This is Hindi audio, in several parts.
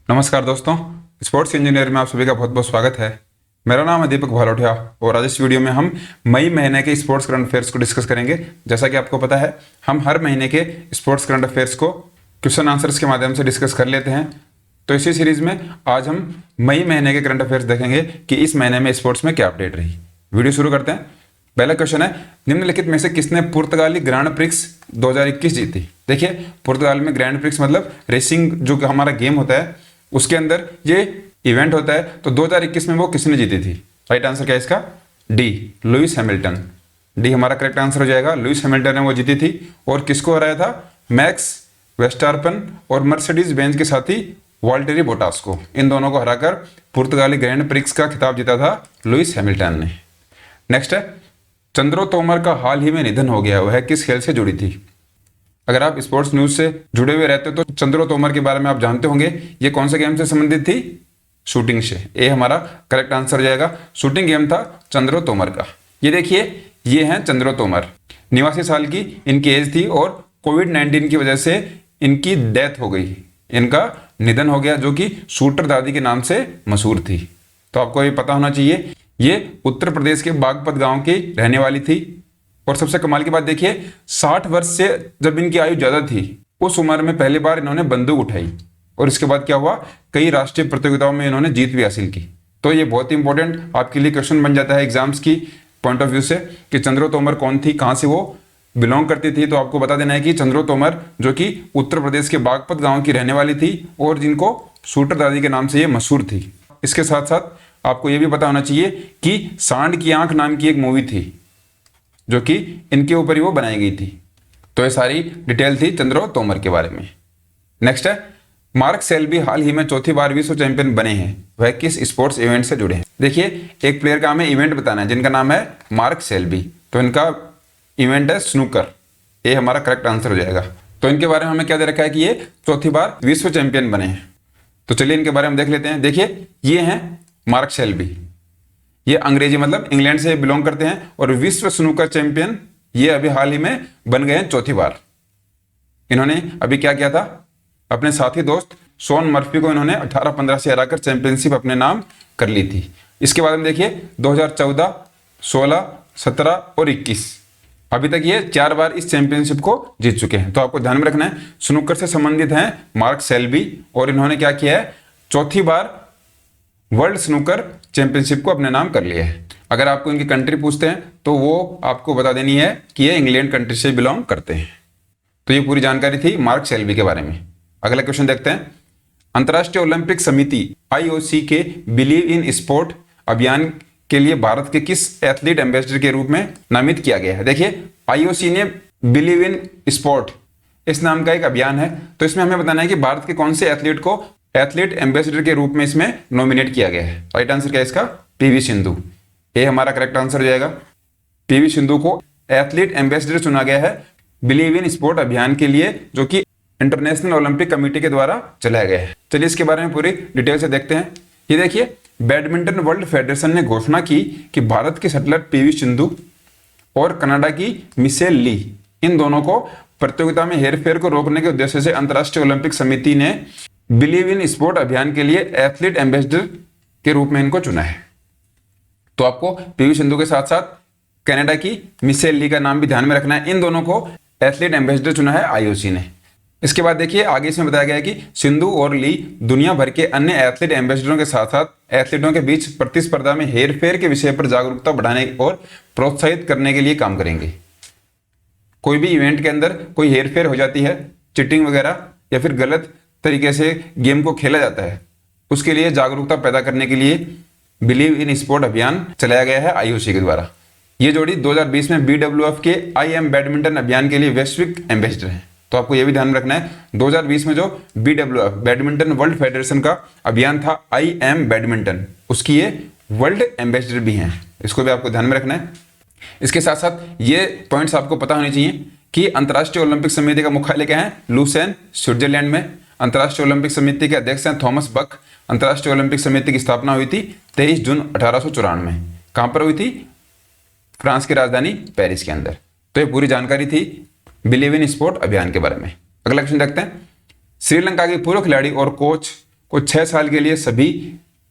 नमस्कार दोस्तों, स्पोर्ट्स इंजीनियर में आप सभी का बहुत बहुत स्वागत है। मेरा नाम है दीपक भालोठिया और आज इस वीडियो में हम मई महीने के स्पोर्ट्स करंट अफेयर्स को डिस्कस करेंगे। जैसा कि आपको पता है, हम हर महीने के स्पोर्ट्स करंट अफेयर्स को क्वेश्चन आंसर्स के माध्यम से डिस्कस कर लेते हैं। तो इसी सीरीज में आज हम मई महीने के करंट अफेयर्स देखेंगे कि इस महीने में स्पोर्ट्स में क्या अपडेट रही। वीडियो शुरू करते हैं। पहला क्वेश्चन है, निम्नलिखित में से किसने पुर्तगाली ग्रैंड प्रिक्स 2021 जीती। देखिए, पुर्तगाल में ग्रैंड प्रिक्स मतलब रेसिंग जो कि हमारा गेम होता है उसके अंदर ये इवेंट होता है। तो 2021 में वो किसने जीती थी? राइट आंसर क्या है इसका? D, Lewis Hamilton. डी हमारा करेक्ट आंसर हो जाएगा। लुइस हैमिल्टन ने वो जीती थी। और किसको हराया था? मैक्स वेस्टार्पन और मर्सिडीज बेंज के साथी वाल्टेरी बोटास को। इन दोनों को हराकर पुर्तगाली ग्रैंड प्रिक्स का खिताब जीता था लुइस हैमिल्टन ने। नेक्स्ट है, चंद्रो तोमर का हाल ही में निधन हो गया, वह किस खेल से जुड़ी थी? अगर आप स्पोर्ट्स न्यूज से जुड़े हुए रहते हो तो चंद्रो तोमर के बारे में आप जानते होंगे। ये कौन से गेम से संबंधित थी? शूटिंग से। ये हमारा करेक्ट आंसर हो जाएगा। शूटिंग गेम था चंद्रो तोमर का। ये देखिए, ये हैं चंद्रो तोमर। 89 साल की इनकी एज थी और कोविड-19 की वजह से इनकी डेथ हो गई, इनका निधन हो गया, जो कि शूटर दादी के नाम से मशहूर थी। तो आपको ये पता होना चाहिए। ये उत्तर प्रदेश के बागपत गांव की रहने वाली थी। और सबसे कमाल की बात देखिए, 60 वर्ष से जब इनकी आयु ज्यादा थी उस उम्र में पहली बार इन्होंने बंदूक उठाई। और इसके बाद क्या हुआ? कई राष्ट्रीय प्रतियोगिताओं में इन्होंने जीत भी हासिल की। तो ये बहुत इंपॉर्टेंट आपके लिए क्वेश्चन बन जाता है एग्जाम्स की पॉइंट ऑफ व्यू से कि चंद्रो तोमर कौन थी, कहां से वो बिलोंग करती थी। तो आपको बता देना है कि चंद्रो तोमर जो कि उत्तर प्रदेश के बागपत गांव की रहने वाली थी और जिनको शूटर दादी के नाम से ये मशहूर थी। इसके साथ साथ आपको ये भी पता होना चाहिए कि सांड की आंख नाम की एक मूवी थी जो कि इनके ऊपर ही वो बनाई गई थी। तो ये सारी डिटेल थी चंद्रो तोमर के बारे में। नेक्स्ट है, मार्क सेल्बी हाल ही में चौथी बार विश्व चैंपियन बने हैं, वह किस स्पोर्ट्स इवेंट से जुड़े हैं? देखिए, एक प्लेयर का हमें इवेंट बताना है जिनका नाम है मार्क सेल्बी। तो इनका इवेंट है स्नूकर। ये हमारा करेक्ट आंसर हो जाएगा। तो इनके बारे में हमें क्या दे रखा है कि ये चौथी बार विश्व चैंपियन बने हैं। तो चलिए इनके बारे में देख लेते हैं। देखिए, ये हैं मार्क सेल्बी। ये अंग्रेजी मतलब इंग्लैंड से बिलोंग करते हैं और विश्व स्नूकर चैंपियन ये अभी हाल ही में बन गए हैं चौथी बार। इन्होंने अभी क्या किया था? अपने साथी दोस्त शॉन मर्फी को इन्होंने 18-15 से हराकर चैंपियनशिप अपने नाम कर ली थी। इसके बाद में देखिए 2014, 16, 17 और 21 अभी तक ये 4 बार इस चैंपियनशिप को जीत चुके हैं। तो आपको ध्यान में रखना है, स्नूकर से संबंधित हैं मार्क सेल्बी और इन्होंने क्या किया है? चौथी बार वर्ल्ड स्नूकर चैंपियनशिप को अपने नाम कर लिया है। अगर आपको इनकी कंट्री पूछते हैं तो वो आपको बता देनी है कि ये इंग्लैंड कंट्री से बिलोंग करते हैं। तो ये पूरी जानकारी थी मार्क सेल्बी के बारे में। अगला क्वेश्चन देखते हैं। अंतर्राष्ट्रीय ओलंपिक समिति IOC के बिलीव इन स्पोर्ट अभियान के लिए भारत के किस एथलीट एम्बेसडर के रूप में नामित किया गया है? देखिए, IOC ने बिलीव इन स्पोर्ट इस नाम का एक अभियान है। तो इसमें हमें बताना है कि भारत के कौन से एथलीट को एथलीट एम्बेसडर के रूप में इसमें नॉमिनेट किया गया है। राइट आंसर क्या है इसका? PV सिंधु। ये हमारा करेक्ट आंसर हो जाएगा। PV सिंधु को एथलीट एम्बेसडर चुना गया है बिलीव इन स्पोर्ट अभियान के लिए, जो कि इंटरनेशनल ओलंपिक कमेटी के द्वारा चलाया गया है। चलिए इसके बारे में पूरी डिटेल से देखते हैं। ये देखिए, बैडमिंटन वर्ल्ड फेडरेशन ने घोषणा की कि भारत के शटलर PV सिंधु और कनाडा की मिशेल ली, इन दोनों को प्रतियोगिता में हेरफेर को रोकने के उद्देश्य से अंतर्राष्ट्रीय ओलंपिक समिति ने बिलीव इन स्पोर्ट अभियान के लिए एथलीट एम्बेसडर के रूप में इनको चुना है। तो आपको PV सिंधु के साथ साथ कनाडा की मिशेल ली का नाम भी ध्यान में रखना है। इन दोनों को एथलीट एम्बेसडर चुना है IOC ने। इसके बाद देखिए, आगे इसमें बताया गया है कि सिंधु और ली दुनिया भर के अन्य एथलीट एम्बेसडरों के साथ साथ एथलीटों के बीच प्रतिस्पर्धा में हेरफेर के विषय पर जागरूकता बढ़ाने और प्रोत्साहित करने के लिए काम करेंगे। कोई भी इवेंट के अंदर कोई हेरफेर हो जाती है, चिटिंग वगैरह या फिर गलत तरीके से गेम को खेला जाता है, उसके लिए जागरूकता पैदा करने के लिए बिलीव इन स्पोर्ट अभियान चलाया गया है IOC के द्वारा। ये जोड़ी 2020 में BWF के I Am बैडमिंटन अभियान के लिए वैश्विक एम्बेसडर है। तो आपको यह भी ध्यान रखना है, 2020 में जो BWF बैडमिंटन वर्ल्ड फेडरेशन का अभियान था I Am बैडमिंटन, उसकी ये वर्ल्ड एम्बेसडर भी हैं। इसको भी आपको ध्यान में रखना है। इसके साथ साथ ये पॉइंट्स आपको पता होने चाहिए कि अंतर्राष्ट्रीय ओलंपिक समिति का मुख्यालय क्या है? लुसेन, स्विट्जरलैंड में। अंतर्राष्ट्रीय ओलंपिक समिति के अध्यक्ष हैं थॉमस बक। अंतर्राष्ट्रीय ओलंपिक समिति की स्थापना हुई थी 23 जून 1894 में। कहां पर हुई थी? फ्रांस की राजधानी पेरिस के अंदर। तो ये पूरी जानकारी थी बिलीव इन स्पोर्ट अभियान के बारे में। अगला क्वेश्चन देखते हैं। श्रीलंका के पूर्व खिलाड़ी और कोच को 6 साल के लिए सभी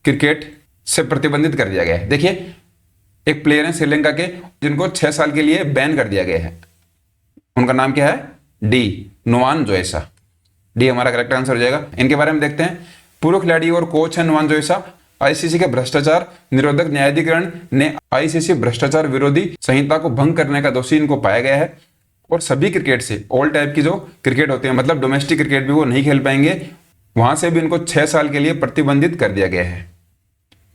क्रिकेट से प्रतिबंधित कर दिया गया है। देखिए एक प्लेयर है श्रीलंका के जिनको 6 साल के लिए बैन कर दिया गया है। उनका नाम क्या है? डी नुवान जोइसा। डी हमारा करेक्ट आंसर हो जाएगा। इनके बारे में देखते हैं। पूर्व खिलाड़ी और कोच है नुवान जोइसा। आईसीसी के भ्रष्टाचार निरोधक न्यायाधिकरण ने आईसीसी भ्रष्टाचार विरोधी संहिता को भंग करने का दोषी इनको पाया गया है और सभी क्रिकेट से, ऑल टाइप की जो क्रिकेट होती है, मतलब डोमेस्टिक क्रिकेट भी वो नहीं खेल पाएंगे, वहां से भी इनको 6 साल के लिए प्रतिबंधित कर दिया गया है।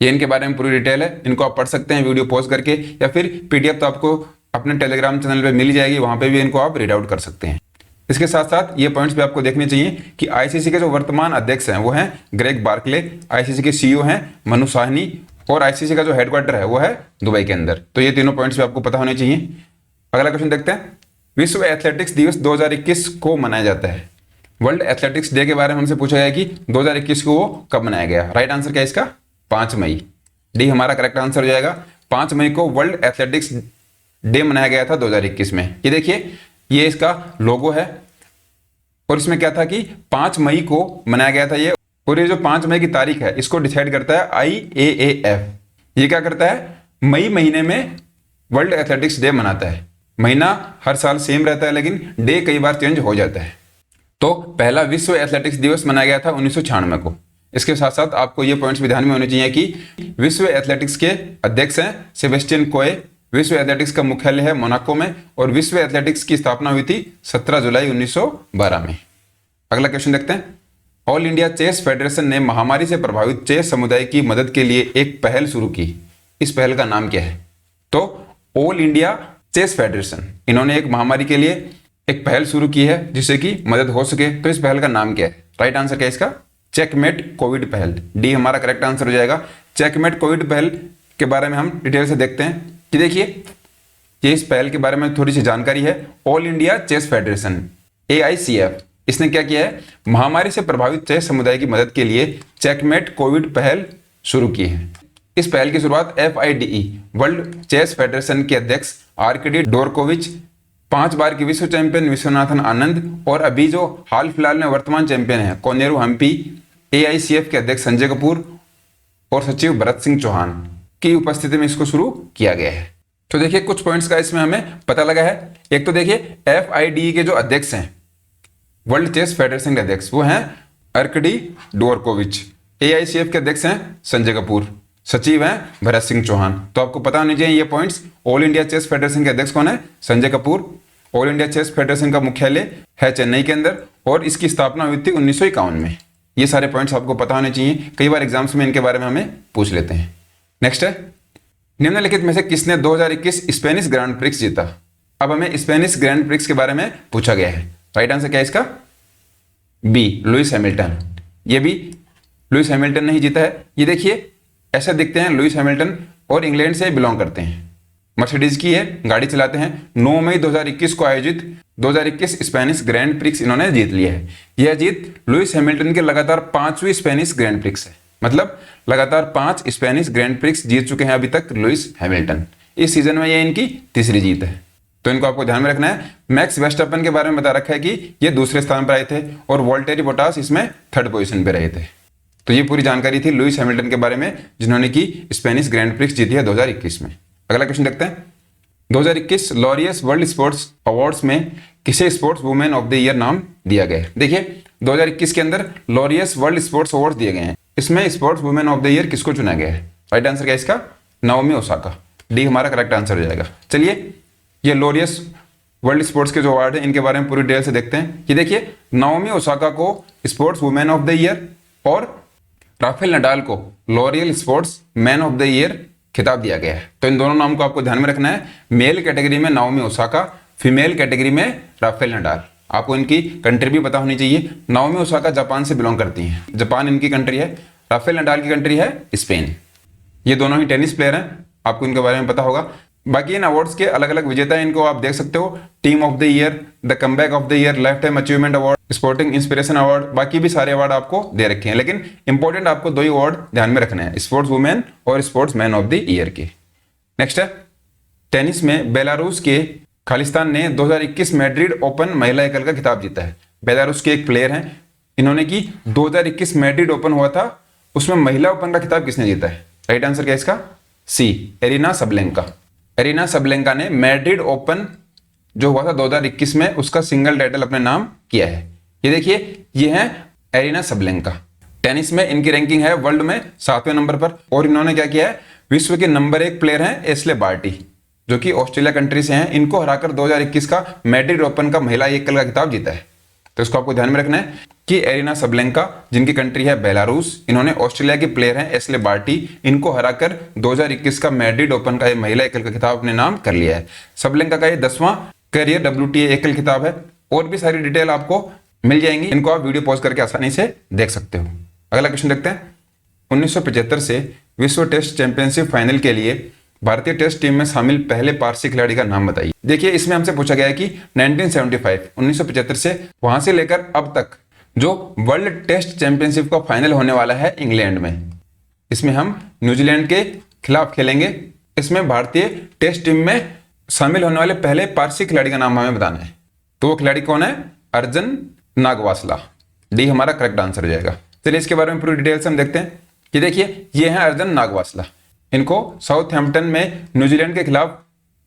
ये इनके बारे में पूरी डिटेल है, इनको आप पढ़ सकते हैं वीडियो पॉज करके, या फिर पीडीएफ तो आपको अपने टेलीग्राम चैनल पे मिल जाएगी, वहां पे भी इनको आप रीड आउट कर सकते हैं। इसके साथ साथ ये पॉइंट्स भी आपको देखने चाहिए कि आईसीसी के जो वर्तमान अध्यक्ष हैं वो हैं ग्रेग बार्कले, आईसीसी के सीईओ हैं मनु साहनी, और आईसीसी का जो हेडक्वार्टर है वो है दुबई के अंदर। तो ये तीनों पॉइंट्स भी आपको पता होने चाहिए। अगला क्वेश्चन देखते हैं। विश्व एथलेटिक्स दिवस 2021 को मनाया जाता है। वर्ल्ड एथलेटिक्स डे के बारे में हमसे पूछा गया कि 2021 को वो कब मनाया गया। राइट आंसर क्या है इसका? 5 मई। डी हमारा करेक्ट आंसर हो जाएगा। 5 मई को वर्ल्ड एथलेटिक्स डे मनाया गया था 2021 में। ये देखिए ये इसका लोगो है और इसमें क्या था कि 5 मई को मनाया गया था ये, और ये जो 5 मई की तारीख है इसको डिसाइड करता है IAAF। ये क्या करता है? मई महीने में वर्ल्ड एथलेटिक्स डे मनाता है। महीना हर साल सेम रहता है लेकिन डे कई बार चेंज हो जाता है। तो पहला विश्व एथलेटिक्स दिवस मनाया गया था 1996 को। इसके साथ साथ आपको ये पॉइंट्स भी ध्यान में होने चाहिए कि विश्व एथलेटिक्स के अध्यक्ष हैं सेबेस्टियन कोए, विश्व एथलेटिक्स का मुख्यालय है मोनाको में, और विश्व एथलेटिक्स की स्थापना हुई थी 17 जुलाई 1912 में। अगला क्वेश्चन देखते हैं। ऑल इंडिया चेस फेडरेशन ने महामारी से प्रभावित चेस समुदाय की मदद के लिए एक पहल शुरू की। इस पहल का नाम क्या है? तो ऑल इंडिया चेस फेडरेशन, इन्होंने एक महामारी के लिए एक पहल शुरू की है जिससे कि मदद हो सके। तो इस पहल का नाम क्या है? राइट आंसर क्या है इसका? चेकमेट कोविड पहल। डी हमारा करेक्ट आंसर हो जाएगा। चेकमेट कोविड पहल के बारे में हम डिटेल से देखते हैं कि देखिए ये इस पहल के बारे में थोड़ी सी जानकारी है। All India chess federation AICF, इसने क्या किया है? महामारी से प्रभावित चेस समुदाय की मदद के लिए चेकमेट कोविड पहल शुरू की है। इस पहल की शुरुआत FIDE वर्ल्ड चेस फेडरेशन के अध्यक्ष आर्कडी डोरकोविच, 5 बार की विश्व चैंपियन विश्वनाथन आनंद, और अभी जो हाल फिलहाल में वर्तमान चैंपियन है कोनेरू हम्पी, AICF के अध्यक्ष संजय कपूर और सचिव भरत सिंह चौहान की उपस्थिति में इसको शुरू किया गया है। तो देखिए कुछ पॉइंट्स का इसमें हमें पता लगा है। एक तो देखिए FIDE के जो अध्यक्ष हैं, वर्ल्ड चेस फेडरेशन के अध्यक्ष, वो हैं आर्कडी डोरकोविच। AICF के अध्यक्ष हैं संजय कपूर, सचिव हैं भरत सिंह चौहान। तो आपको पता होने चाहिए ये points. All India chess federation के अध्यक्ष कौन है? संजय कपूर। ऑल इंडिया चेस फेडरेशन का मुख्यालय है चेन्नई के अंदर और इसकी स्थापना हुई थी 1951 में। ये सारे पॉइंट्स आपको पता होने चाहिए, कई बार एग्जाम्स में इनके बारे में हमें पूछ लेते हैं। नेक्स्ट है, निम्नलिखित में से किसने 2021 स्पेनिश ग्रैंड प्रिक्स जीता? अब हमें स्पेनिश ग्रैंड प्रिक्स के बारे में पूछा गया है। राइट आंसर क्या है इसका? B Lewis Hamilton. ये भी लुइस हैमिल्टन ने ही जीता है। ये देखिए ऐसा दिखते हैं लुइस हैमिल्टन और इंग्लैंड से बिलोंग करते हैं, मर्सिडीज की है, गाड़ी चलाते हैं। 9 मई 2021 को आयोजित 2021 स्पेनिश ग्रैंड प्रिक्स इन्होंने जीत लिया है। यह जीत लुइस हैमिल्टन के लगातार 5वीं स्पेनिश ग्रैंड प्रिक्स है, मतलब लगातार 5 स्पेनिश ग्रैंड प्रिक्स जीत चुके हैं अभी तक लुइस हैमिल्टन। इस सीजन में यह इनकी तीसरी जीत है। तो इनको आपको ध्यान में रखना है। मैक्स वेस्टरपन के बारे में बता रखा है कि ये दूसरे स्थान पर आए थे और वोल्टेरी बोटास इसमें 3rd पोजीशन पे रहे थे। तो ये पूरी जानकारी थी लुइस हैमिल्टन के बारे में जिन्होंने की स्पेनिश ग्रैंड प्रिक्स जीती है 2021 में। अगला क्वेश्चन देखते हैं। 2021 लॉरियस वर्ल्ड स्पोर्ट्स अवार्ड्स में किसे sports women of the year नाम दिया गया है? देखिए 2021 के अंदर लॉरियस वर्ल्ड स्पोर्ट्स अवार्ड्स दिए गए हैं। इसमें sports women of the year किसको चुना गया है? राइट आंसर क्या है इसका? Naomi Osaka. डी हमारा करेक्ट आंसर हो जाएगा। चलिए ये लॉरियस वर्ल्ड स्पोर्ट्स के जो अवार्ड है इनके बारे में पूरी डिटेल से देखते हैं। कि देखिए नाओमी ओसाका को sports women of the year और राफेल नडाल को L'Oréal sports man of the year खिताब दिया गया है। तो इन दोनों नाम को आपको ध्यान में रखना है। मेल कैटेगरी में नाओमी ओसाका, फीमेल कैटेगरी में राफेल नडाल। आपको इनकी कंट्री भी पता होनी चाहिए। नाओमी ओसाका जापान से बिलोंग करती हैं, जापान इनकी कंट्री है। राफेल नडाल की कंट्री है स्पेन। ये दोनों ही टेनिस प्लेयर हैं, आपको इनके बारे में पता होगा। बाकी इन अवार्ड्स के अलग अलग विजेता हैं, इनको आप देख सकते हो। Team of the year, the comeback of the year, life time achievement award, sporting inspiration award, बाकी भी सारे अवार्ड आपको दे रखे हैं। लेकिन इंपॉर्टेंट आपको 2 ही अवार्ड ध्यान में रखने हैं, स्पोर्ट्स वुमेन और sports man of the year के। नेक्स्ट है, टेनिस में बेलारूस के खालिस्तान ने 2021 मैड्रिड ओपन महिला एकल का खिताब जीता है। बेलारूस के एक प्लेयर हैं इन्होंने की 2021 मैड्रिड ओपन हुआ था, उसमें महिला ओपन का खिताब किसने जीता है? राइट आंसर क्या है इसका? सी, एरिना सबलेंका। एरिना सबलेंका ने मैड्रिड ओपन जो हुआ था 2021 में उसका सिंगल टाइटल अपने नाम किया है। ये देखिए, ये है एरिना सबलेंका। टेनिस में इनकी रैंकिंग है वर्ल्ड में 7वें नंबर पर, और इन्होंने क्या किया है, विश्व के नंबर 1 प्लेयर हैं एस्ले बार्टी, जो कि ऑस्ट्रेलिया कंट्री से हैं। इनको हराकर 2021 का मैड्रिड ओपन का महिला एकल का खिताब जीता है। तो इसको आपको ध्यान में रखना है कि एरिना सबलेंका, जिनकी कंट्री है बेलारूस, इन्होंने ऑस्ट्रेलिया के प्लेयर हैं एस्ले बार्टी, इनको हराकर 2021 का मैड्रिड ओपन का महिला एकल का खिताब अपने नाम कर लिया है। सबलेंका का ये 10वां करियर WTA एकल खिताब है। और भी सारी डिटेल आपको मिल जाएंगी, इनको आप वीडियो पॉज करके आसानी से देख सकते हो। अगला क्वेश्चन देखते हैं। 1975 से विश्व टेस्ट चैंपियनशिप फाइनल के लिए भारतीय टेस्ट टीम में शामिल पहले पारसी खिलाड़ी का नाम बताइए। देखिए, इसमें हमसे पूछा गया है कि 1975 से वहां से लेकर अब तक जो वर्ल्ड टेस्ट चैंपियनशिप का फाइनल होने वाला है इंग्लैंड में, इसमें हम न्यूजीलैंड के खिलाफ खेलेंगे। इसमें भारतीय टेस्ट टीम में शामिल होने वाले पहले पारसी खिलाड़ी का नाम हमें बताना है। तो वो खिलाड़ी कौन है? अर्जन नागवासला। डी हमारा करेक्ट आंसर हो जाएगा। चलिए इसके बारे में पूरी डिटेल से हम देखते हैं। कि देखिए, ये है अर्जन नागवासला। इनको साउथहैम्पटन में न्यूजीलैंड के खिलाफ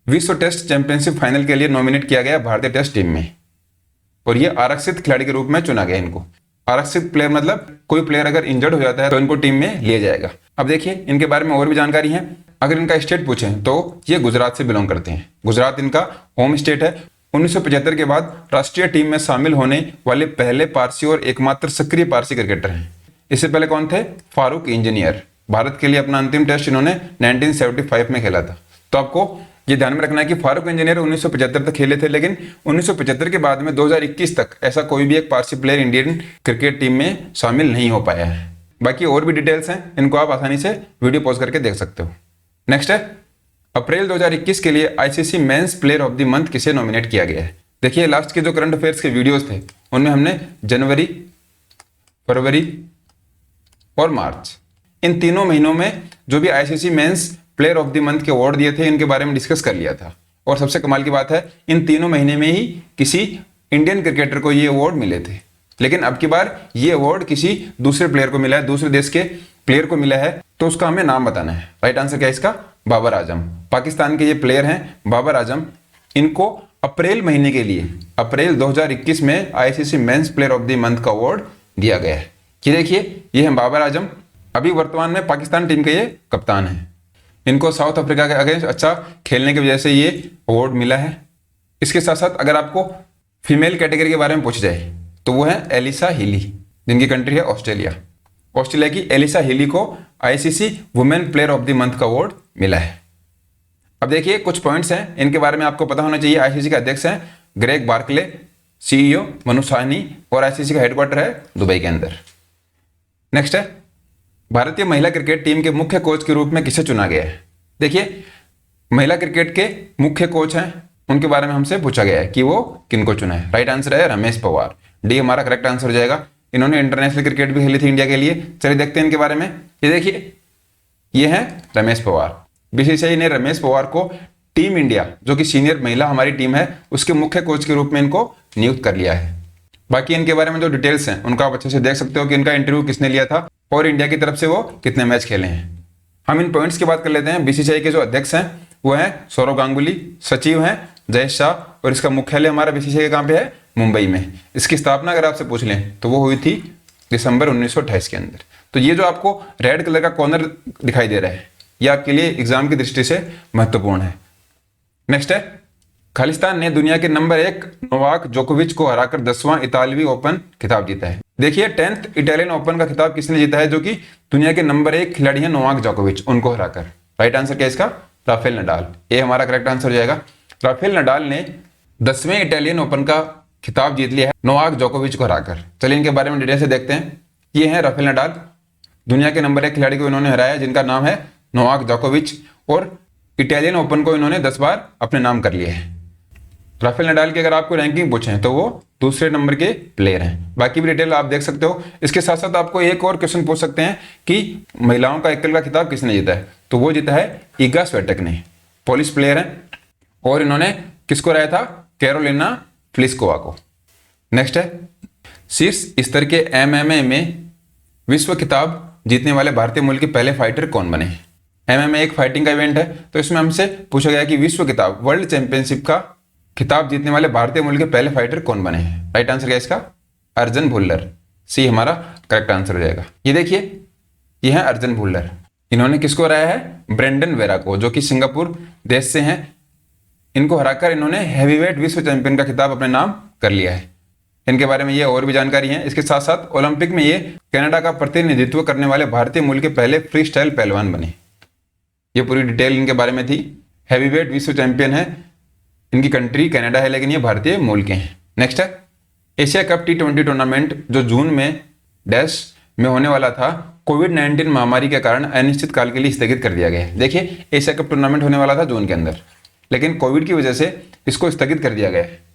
विश्व टेस्ट चैंपियनशिप फाइनल के लिए नॉमिनेट किया गया भारतीय टेस्ट टीम में, और ये आरक्षित खिलाड़ी के रूप में चुना गया। इनको आरक्षित प्लेयर मतलब कोई प्लेयर अगर इंजर्ड हो जाता है तो इनको टीम में लिया जाएगा। अब देखिए, इनके बारे में और भी जानकारी है। अगर इनका स्टेट पूछें तो ये गुजरात से बिलोंग करते हैं। गुजरात इनका होम स्टेट है। 1975 के बाद राष्ट्रीय टीम में शामिल होने वाले पहले पारसी और एकमात्र सक्रिय पारसी क्रिकेटर हैं। इससे पहले कौन थे? फारूक इंजीनियर। भारत के लिए अपना अंतिम टेस्ट इन्होंने 1975 में खेला था। तो आपको ये ध्यान में रखना है कि फारूक इंजीनियर 1975 तक खेले थे, लेकिन 1975 के बाद में 2021 तक ऐसा कोई भी एक Parsi player Indian cricket team में शामिल नहीं हो पाया है। बाकी और भी डिटेल्स हैं, इनको आप आसानी से वीडियो पॉज करके देख सकते हो। नेक्स्ट है, अप्रैल 2021 के लिए ICC men's player of the month किसे नॉमिनेट किया गया है? देखिए, लास्ट के जो करंट अफेयर्स के वीडियोस थे उनमें हमने जनवरी, फरवरी और मार्च, इन तीनों महीनों में जो भी ICC men's player of the month के अवार्ड दिए थे इनके बारे में डिस्कस कर लिया था। और सबसे कमाल की बात है, इन तीनों महीने में ही किसी इंडियन क्रिकेटर को ये अवार्ड मिले थे। लेकिन अब की बार ये अवार्ड किसी दूसरे प्लेयर को मिला है, दूसरे देश के प्लेयर को मिला है। तो उसका हमें नाम बताना है। राइट आंसर क्या है इसका? बाबर आजम। पाकिस्तान के ये प्लेयर हैं बाबर आजम। इनको अप्रैल महीने के लिए, अप्रैल 2021 में ICC men's player of the month का अवार्ड दिया गया है। कि देखिए, ये है बाबर आजम। अभी वर्तमान में पाकिस्तान टीम के ये कप्तान हैं। इनको साउथ अफ्रीका के अगेंस्ट अच्छा खेलने की वजह से ये अवार्ड मिला है। इसके साथ साथ अगर आपको फीमेल कैटेगरी के बारे में पूछ जाए तो वो है एलिसा हीली, जिनकी कंट्री है ऑस्ट्रेलिया। ऑस्ट्रेलिया की एलिसा हीली को ICC women player of the month का अवार्ड मिला है। अब देखिए, कुछ पॉइंट्स हैं, इनके बारे में आपको पता होना चाहिए। आईसीसी के अध्यक्ष हैं Greg Barclay, CEO Manu Sahni, और आईसीसी का हेडक्वार्टर है दुबई के अंदर। नेक्स्ट है, भारतीय महिला क्रिकेट टीम के मुख्य कोच के रूप में किसे चुना गया है? देखिए, महिला क्रिकेट के मुख्य कोच हैं, उनके बारे में हमसे पूछा गया है कि वो किनको चुना है। राइट आंसर है रमेश पवार। डी हमारा करेक्ट आंसर हो जाएगा। इन्होंने इंटरनेशनल क्रिकेट भी खेली थी इंडिया के लिए। चलिए देखते हैं इनके बारे में। ये देखिए, ये है रमेश पवार। बीसीसीआई ने रमेश पवार को टीम इंडिया, जो कि सीनियर महिला हमारी टीम है, उसके मुख्य कोच के रूप में इनको नियुक्त कर लिया है। बाकी इनके बारे में जो डिटेल्स हैं उनको आप अच्छे से देख सकते हो कि इनका इंटरव्यू किसने लिया था और इंडिया की तरफ से वो कितने मैच खेले हैं। हम इन पॉइंट्स की बात कर लेते हैं। बीसीसीआई के जो अध्यक्ष हैं वो हैं सौरव गांगुली, सचिव हैं जयेश शाह, और इसका मुख्यालय हमारा बीसीसीआई के कहाँ पे है? मुंबई में। इसकी स्थापना अगर आपसे पूछ लें तो वो हुई थी दिसंबर 1928 के अंदर। तो ये जो आपको रेड कलर का कॉर्नर दिखाई दे रहा है, ये आपके लिए एग्जाम की दृष्टि से महत्वपूर्ण है। नेक्स्ट है, खालिस्तान ने दुनिया के नंबर 1 नोवाक जोकोविच को हराकर 10वां इतालवी ओपन खिताब जीता है। देखिए, 10th इटालियन ओपन का खिताब किसने जीता है? जो कि दुनिया के नंबर 1 खिलाड़ी है नोवाक जोकोविच, उनको हराकर। राइट आंसर क्या है इसका? Rafael Nadal. ये हमारा करेक्ट आंसर हो जाएगा। राफेल नडाल ने 10वें इटालियन ओपन का खिताब जीत लिया है नोवाक जोकोविच को हराकर। चलिए इनके बारे में डिटेल से देखते हैं। ये हैं राफेल नडाल, दुनिया के नंबर 1 खिलाड़ी को इन्होंने हराया जिनका नाम है नोवाक जोकोविच, और इटालियन ओपन को इन्होंने 10 बार अपने नाम कर लिया है। राफेल नडाल की अगर आपको रैंकिंग पूछें तो वो दूसरे नंबर के प्लेयर हैं। बाकी भी डिटेल आप देख सकते हो। इसके साथ साथ आपको एक और क्वेश्चन पूछ सकते हैं कि महिलाओं का एकल का खिताब किसने जीता है? तो वो जीता है ईगा स्वेटेक ने, पोलिश प्लेयर हैं, और इन्होंने किसको हराया था? कैरोलिना प्लिस्कोवा को। नेक्स्ट है, शीर्ष स्तर के MMA में विश्व खिताब जीतने वाले भारतीय मूल के पहले फाइटर कौन बने? MMA एक फाइटिंग का इवेंट है, तो इसमें हमसे पूछा गया कि विश्व खिताब वर्ल्ड चैंपियनशिप का खिताब जीतने वाले भारतीय मूल के पहले फाइटर कौन बने हैं? राइट आंसर क्या है इसका? अर्जुन भुल्लर। सी हमारा करेक्ट आंसर हो जाएगा। ये देखिए, ये है अर्जुन भुल्लर। इन्होंने किसको हराया है? ब्रेंडन वेरा को, जो कि सिंगापुर देश से हैं। इनको हराकर इन्होंने हैवीवेट विश्व चैंपियन का खिताब अपने नाम कर लिया है। इनके बारे में ये और भी जानकारी है। इसके साथ साथ ओलंपिक में ये कनाडा का प्रतिनिधित्व करने वाले भारतीय मूल के पहले फ्री स्टाइल पहलवान बने। ये पूरी डिटेल इनके बारे में थी। हैवीवेट विश्व चैंपियन है, इनकी कंट्री कनाडा है, लेकिन ये भारतीय मूल के हैं। नेक्स्ट है एशिया कप T20 टूर्नामेंट, जो जून में डैश में होने वाला था, कोविड-19 महामारी के कारण अनिश्चित काल के लिए स्थगित कर दिया गया है। देखिए, एशिया कप टूर्नामेंट होने वाला था जून के अंदर, लेकिन कोविड की वजह से इसको स्थगित कर दिया गया है।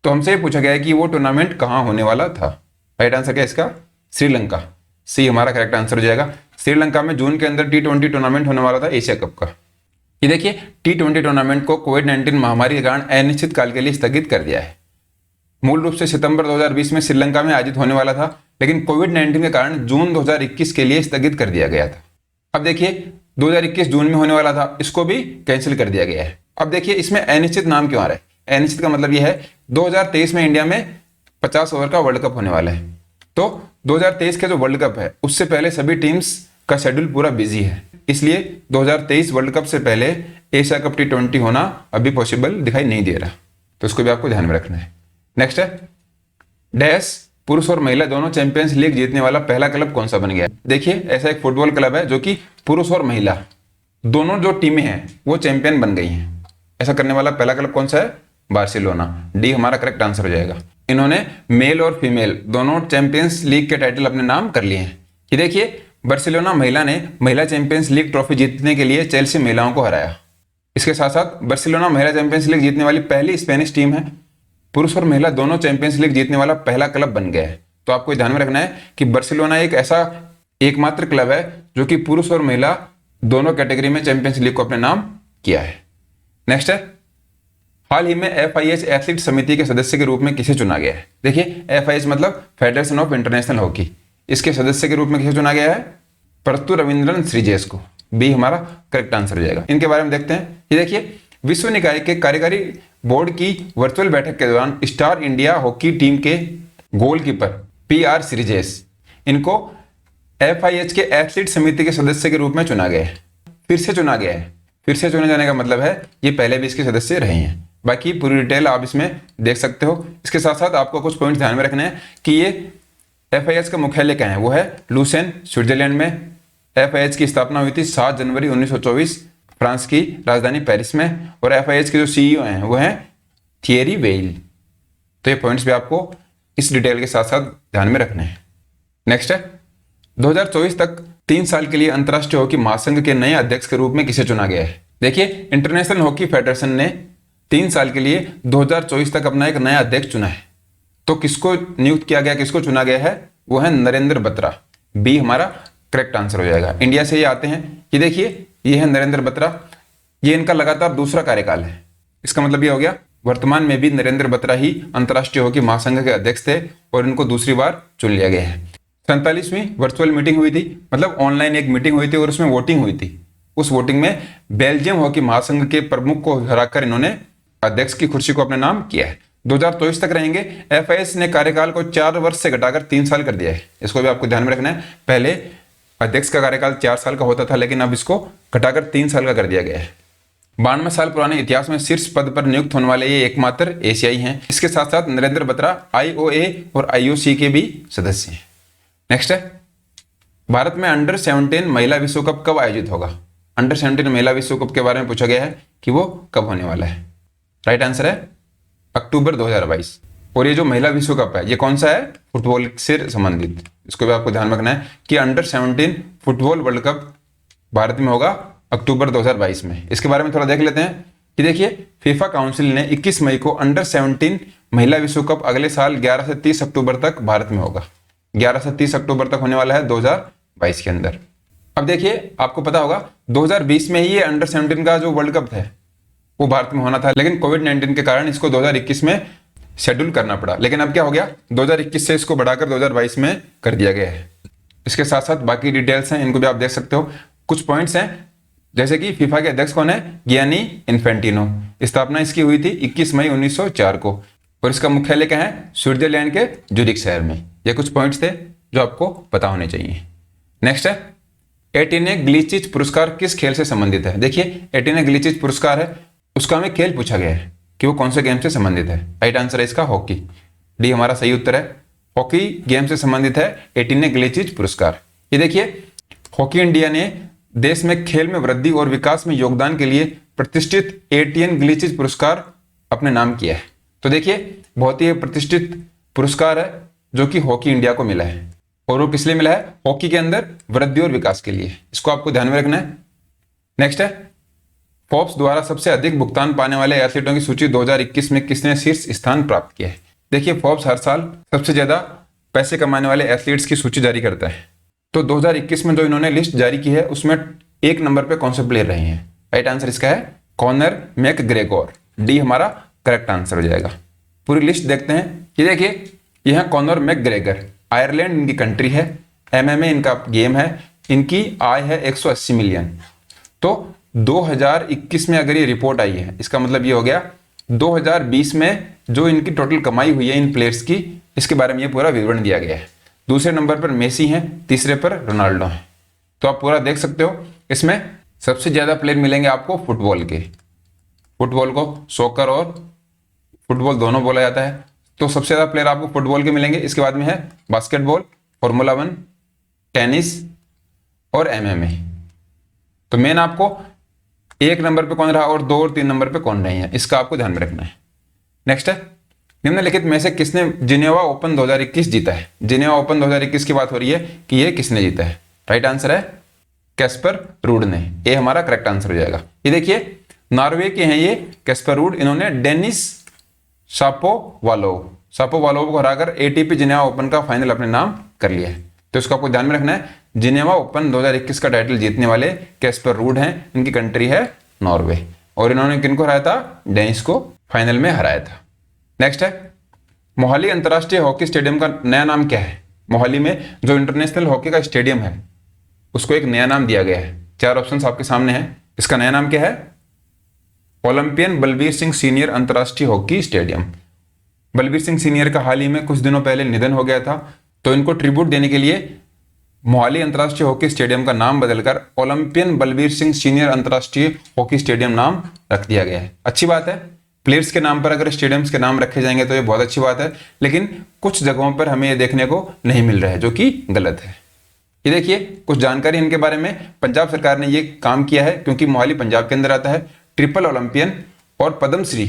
तो हमसे ये पूछा गया है कि वो टूर्नामेंट कहाँ होने वाला था? राइट आंसर क्या है इसका? श्रीलंका। सी हमारा करेक्ट आंसर हो जाएगा। श्रीलंका में जून के अंदर T20 टूर्नामेंट होने वाला था एशिया कप का। ये देखिए, T20 टूर्नामेंट को कोविड-19 महामारी के कारण अनिश्चित काल के लिए स्थगित कर दिया है। मूल रूप से सितंबर 2020 में श्रीलंका में आयोजित होने वाला था, लेकिन कोविड-19 के कारण जून 2021 के लिए स्थगित कर दिया गया था। अब देखिए, 2021 जून में होने वाला था, इसको भी कैंसिल कर दिया गया है। अब देखिए, इसमें अनिश्चित नाम क्यों आ रहा है? अनिश्चित का मतलब यह है 2023 में इंडिया में 50 ओवर का वर्ल्ड कप होने वाला है। तो 2023 का जो वर्ल्ड कप है, उससे पहले सभी टीम्स का शेड्यूल पूरा बिजी है, इसलिए 2023 वर्ल्ड कप से पहले एशिया कप T20 होना अभी पॉसिबल दिखाई नहीं दे रहा। तो इसको भी आपको ध्यान में रखना है। नेक्स्ट है डैश पुरुष और महिला दोनों चैंपियंस लीग जीतने वाला पहला क्लब कौन सा बन गया? देखिए, ऐसा एक फुटबॉल क्लब है जो कि पुरुष और महिला दोनों जो टीमें हैं वो चैंपियन बन गई हैं। ऐसा करने वाला पहला क्लब कौन सा है? बार्सिलोना। डी हमारा करेक्ट आंसर हो जाएगा। इन्होंने मेल और फीमेल दोनों चैंपियंस लीग के टाइटल अपने नाम कर लिए हैं। ये देखिए, बार्सिलोना महिला ने महिला चैंपियंस लीग ट्रॉफी जीतने के लिए चेल्सी महिलाओं को हराया। इसके साथ साथ बार्सिलोना महिला चैंपियंस लीग जीतने वाली पहली स्पेनिश टीम है। पुरुष और महिला दोनों चैंपियंस लीग जीतने वाला पहला क्लब बन गया है। तो आपको ध्यान में रखना है कि बार्सिलोना एक ऐसा एकमात्र क्लब है जो कि पुरुष और महिला दोनों कैटेगरी में चैंपियंस लीग को अपने नाम किया है। नेक्स्ट है हाल ही में FIH एथलीट समिति के सदस्य के रूप में किसे चुना गया है? देखिए, FIH मतलब फेडरेशन ऑफ इंटरनेशनल हॉकी, इसके सदस्य के रूप में किसे चुना गया है? परतु रविंद्रन श्रीजेश को। बी हमारा करेक्ट आंसर हो जाएगा। इनके बारे में देखते हैं। ये देखिए, विश्व निकाय के कार्यकारी बोर्ड की वर्चुअल बैठक के दौरान स्टार इंडिया हॉकी टीम के गोलकीपर PR श्रीजेश, इनको FIH के एथलीट समिति के सदस्य के रूप में चुना गया है। फिर से चुना गया है। फिर से चुने जाने का मतलब है ये पहले भी इसके सदस्य रहे हैं। बाकी पूरी डिटेल आप इसमें देख सकते हो। इसके साथ साथ आपको कुछ पॉइंट्स ध्यान में रखने हैं कि ये FIH का मुख्यालय क्या है? वो है लुसेन, स्विट्जरलैंड में। FIH की स्थापना हुई थी 7 जनवरी 1924 फ्रांस की राजधानी पेरिस में। और FIH के जो CEO हैं वो हैं थियरी वेइल। तो ये पॉइंट्स भी आपको इस डिटेल के साथ साथ ध्यान में रखने हैं। नेक्स्ट है 2024 तक 3 साल के लिए अंतर्राष्ट्रीय हॉकी महासंघ के नए अध्यक्ष के रूप में किसे चुना गया है? देखिए, इंटरनेशनल हॉकी फेडरेशन ने 3 साल के लिए 2024 तक अपना एक नया अध्यक्ष चुना है। तो किसको नियुक्त किया गया, किसको चुना गया है? वो है नरेंद्र बत्रा। बी हमारा करेक्ट आंसर हो जाएगा। इंडिया से ये आते हैं। ये देखिए, ये है नरेंद्र बत्रा। ये इनका लगातार दूसरा कार्यकाल है। इसका मतलब ये हो गया वर्तमान में भी नरेंद्र बत्रा ही अंतर्राष्ट्रीय हॉकी महासंघ के अध्यक्ष थे और इनको दूसरी बार चुन लिया गया है। 47वीं वर्चुअल मीटिंग हुई थी, मतलब ऑनलाइन एक मीटिंग हुई थी और उसमें वोटिंग हुई थी। उस वोटिंग में बेल्जियम हॉकी महासंघ के प्रमुख को हराकर इन्होंने अध्यक्ष की कुर्सी को अपने नाम किया है। 2024 तक रहेंगे। FIH ने कार्यकाल को 4 वर्ष से घटाकर 3 साल कर दिया है। इसको भी आपको ध्यान में रखना है। पहले अध्यक्ष का कार्यकाल 4 साल का होता था, लेकिन अब इसको घटाकर 3 साल का कर दिया गया है। 92 साल पुराने इतिहास में शीर्ष पद पर नियुक्त होने वाले ये एकमात्र एशियाई हैं। इसके साथ साथ नरेंद्र बत्रा IOA और IOC के भी सदस्य हैं। नेक्स्ट है भारत में अंडर 17 महिला विश्व कप कब आयोजित होगा? अंडर 17 महिला विश्व कप के बारे में पूछा गया है कि वो कब होने वाला है। राइट आंसर है अक्टूबर 2022। और ये जो महिला विश्व कप है ये कौन सा है? फुटबॉल से संबंधित। इसको भी आपको ध्यान में रखना है कि under 17 football world cup Bharat में होगा अक्टूबर 2022 में। इसके बारे में थोड़ा देख लेते हैं कि देखिए, फीफा काउंसिल ने 21 मई को अंडर 17 महिला विश्व कप अगले साल 11 से 30 अक्टूबर तक भारत में होगा। 11 से 30 अक्टूबर तक होने वाला है 2022 के अंदर। अब देखिए, आपको पता होगा 2020 में ही ये अंडर 17 का जो वर्ल्ड कप है वो भारत में होना था, लेकिन कोविड-19 के कारण इसको 2021 में शेड्यूल करना पड़ा, लेकिन अब क्या हो गया 2021 से इसको बढ़ाकर 2022 में कर दिया गया है। इसके साथ साथ बाकी डिटेल्स हैं, इनको भी आप देख सकते हो। कुछ पॉइंट्स हैं जैसे कि फीफा के अध्यक्ष कौन है, गियानी इन्फेंटिनो। स्थापना इसकी हुई थी 21 मई 1904 को और इसका मुख्यालय क्या है, स्विट्जरलैंड के ज्यूरिख शहर में। ये कुछ पॉइंट्स थे जो आपको पता होने चाहिए। नेक्स्ट है एटिने ग्लिचिच पुरस्कार किस खेल से संबंधित है। देखिए एटिने ग्लिचिच पुरस्कार है, उसका हमें खेल पूछा गया है कि वो कौन से गेम से संबंधित है। राइट आंसर है इसका हॉकी। डी हमारा सही उत्तर है, हॉकी गेम से संबंधित है एटिने ग्लिचिच पुरस्कार। ये देखिए हॉकी इंडिया ने देश में खेल में वृद्धि और विकास में योगदान के लिए प्रतिष्ठित एटिन ग्लिचिच पुरस्कार अपने नाम किया है। तो देखिए बहुत ही प्रतिष्ठित पुरस्कार है जो कि हॉकी इंडिया को मिला है, और वो किस लिए मिला है, हॉकी के अंदर वृद्धि और विकास के लिए। इसको आपको ध्यान में रखना है। नेक्स्ट है फोर्ब्स द्वारा सबसे अधिक भुगतान पाने वाले एथलीटों की सूची 2021 में किसने शीर्ष स्थान प्राप्त किया है। देखिए फोर्ब्स हर साल सबसे ज्यादा पैसे कमाने वाले एथलीट्स की सूची जारी करता है। तो 2021 में जो इन्होंने लिस्ट जारी की है उसमें 1 नंबर पे कौन से प्लेयर रहे हैं। राइट आंसर इसका है कॉनर मैकग्रेगोर। डी हमारा करेक्ट आंसर हो जाएगा। पूरी लिस्ट देखते हैं। ये देखिए यह है कॉनर मैकग्रेगर, आयरलैंड इनकी कंट्री है, MMA इनका गेम है, इनकी आय है 180 मिलियन। तो 2021 में अगर ये रिपोर्ट आई है इसका मतलब ये हो गया 2020 में जो इनकी टोटल कमाई हुई है इन प्लेयर्स की, इसके बारे में ये पूरा विवरण दिया गया है। दूसरे नंबर पर मेसी हैं, तीसरे पर रोनाल्डो हैं। तो आप पूरा देख सकते हो। इसमें सबसे ज्यादा प्लेयर मिलेंगे आपको फुटबॉल के। फुटबॉल को सॉकर और फुटबॉल दोनों बोला जाता है, तो सबसे ज्यादा प्लेयर आपको फुटबॉल के मिलेंगे। इसके बाद में है बास्केटबॉल, फॉर्मूला 1, टेनिस और MMA। तो मेन आपको 1 नंबर पे कौन रहा और 2 और 3 नंबर पे कौन रहे हैं, इसका आपको ध्यान में रखना है। नेक्स्ट है निम्नलिखित में से किसने जिनेवा ओपन 2021 जीता है। जिनेवा ओपन 2021 की बात हो रही है कि ये किसने जीता है। राइट आंसर है कैस्पर रूड ने। ये हमारा करेक्ट आंसर हो जाएगा। ये देखिए नॉर्वे के हैं ये कैस्पर रूड। इन्होंने डेनिस शापोवालोव को हराकर ATP जिनेवा ओपन का फाइनल अपने नाम कर लिया है। तो इसको आपको ध्यान में रखना है। जिनेवा ओपन 2021 का टाइटल जीतने वाले कैस्पर रूड हैं, इनकी कंट्री है नॉर्वे, और इन्होंने किनको हराया था, डेनिस को फाइनल में हराया था। नेक्स्ट है मोहाली अंतरराष्ट्रीय हॉकी स्टेडियम का नया नाम क्या है। मोहाली में जो इंटरनेशनल हॉकी का स्टेडियम है उसको एक नया नाम दिया गया है। 4 ऑप्शंस आपके सामने हैं। इसका नया नाम क्या है, ओलंपियन बलबीर सिंह सीनियर अंतरराष्ट्रीय hockey stadium. Balbir Singh senior का हाल ही में कुछ दिनों पहले निधन हो गया था, तो इनको ट्रिब्यूट देने के लिए मोहाली अंतरराष्ट्रीय हॉकी स्टेडियम का नाम बदलकर ओलंपियन बलबीर सिंह सीनियर अंतरराष्ट्रीय हॉकी स्टेडियम नाम रख दिया गया है। अच्छी बात है, प्लेयर्स के नाम पर अगर स्टेडियम्स के नाम रखे जाएंगे तो ये बहुत अच्छी बात है, लेकिन कुछ जगहों पर हमें ये देखने को नहीं मिल रहा है जो कि गलत है। ये देखिए कुछ जानकारी इनके बारे में। पंजाब सरकार ने ये काम किया है क्योंकि मोहाली पंजाब के अंदर आता है। ट्रिपल ओलंपियन और पद्मश्री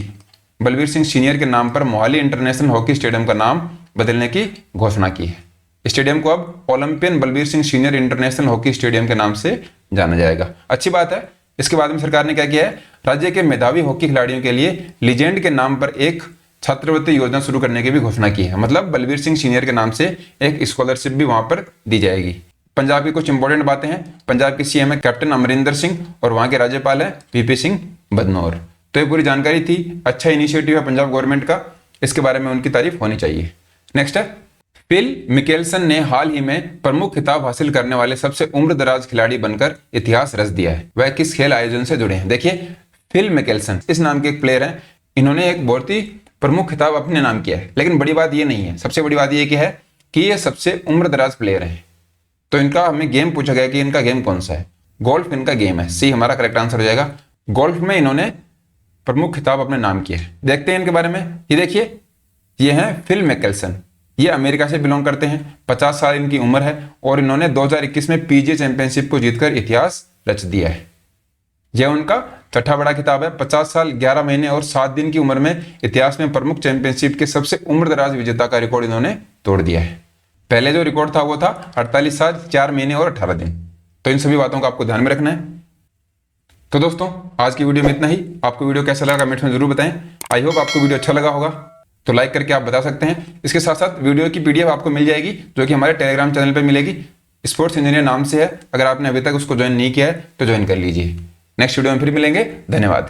बलबीर सिंह सीनियर के नाम पर मोहाली इंटरनेशनल हॉकी स्टेडियम का नाम बदलने की घोषणा की है। स्टेडियम को अब Olympian Balbir Singh senior international hockey stadium के नाम से जाना जाएगा। अच्छी बात है। इसके बाद में सरकार ने क्या किया है, राज्य के मेधावी हॉकी खिलाड़ियों के लिए लीजेंड के नाम पर एक छात्रवृत्ति योजना शुरू करने की भी घोषणा की है। मतलब बलबीर सिंह सीनियर के नाम से एक स्कॉलरशिप भी वहां पर दी जाएगी। पंजाब की कुछ इंपॉर्टेंट बातें हैं। पंजाब के CM है कैप्टन अमरिंदर सिंह और वहां के राज्यपाल है VP सिंह बदनौर। तो ये पूरी जानकारी थी। अच्छा इनिशिएटिव है पंजाब गवर्नमेंट का, इसके बारे में उनकी तारीफ होनी चाहिए। नेक्स्ट है फिल मिकेल्सन ने हाल ही में प्रमुख खिताब हासिल करने वाले सबसे उम्रदराज खिलाड़ी बनकर इतिहास रच दिया है। वह किस खेल आयोजन से जुड़े हैं। देखिए फिल मिकेल्सन इस नाम के एक प्लेयर हैं। इन्होंने एक बहुत ही प्रमुख खिताब अपने नाम किया है, लेकिन बड़ी बात ये नहीं है। सबसे बड़ी बात ये है कि ये सबसे उम्रदराज प्लेयर हैं। तो इनका हमें गेम पूछा गया कि इनका गेम कौन सा है। गोल्फ इनका गेम है। सी हमारा करेक्ट आंसर हो जाएगा। गोल्फ में इन्होंने प्रमुख खिताब अपने नाम किए। देखते हैं इनके बारे में। ये देखिए ये हैं फिल मिकेल्सन। ये अमेरिका से बिलोंग करते हैं। 50 साल इनकी उम्र है और इन्होंने 2021 में PGA चैंपियनशिप को जीतकर इतिहास रच दिया है। यह उनका छठा बड़ा खिताब है। 50 साल 11 महीने और 7 दिन की उम्र में इतिहास में प्रमुख चैंपियनशिप के सबसे उम्रदराज विजेता का रिकॉर्ड इन्होंने तोड़ दिया है। पहले जो रिकॉर्ड था वो था 48 साल 4 महीने और 18 दिन। तो इन सभी बातों को आपको ध्यान में रखना है। तो दोस्तों आज की वीडियो में इतना ही। आपको वीडियो कैसा लगा कमेंट्स में जरूर बताएं। आई होप आपको वीडियो अच्छा लगा होगा, तो लाइक करके आप बता सकते हैं। इसके साथ साथ वीडियो की PDF आपको मिल जाएगी जो कि हमारे टेलीग्राम चैनल पर मिलेगी। स्पोर्ट्स इंजीनियर नाम से है। अगर आपने अभी तक उसको ज्वाइन नहीं किया है तो ज्वाइन कर लीजिए। नेक्स्ट वीडियो में फिर मिलेंगे। धन्यवाद।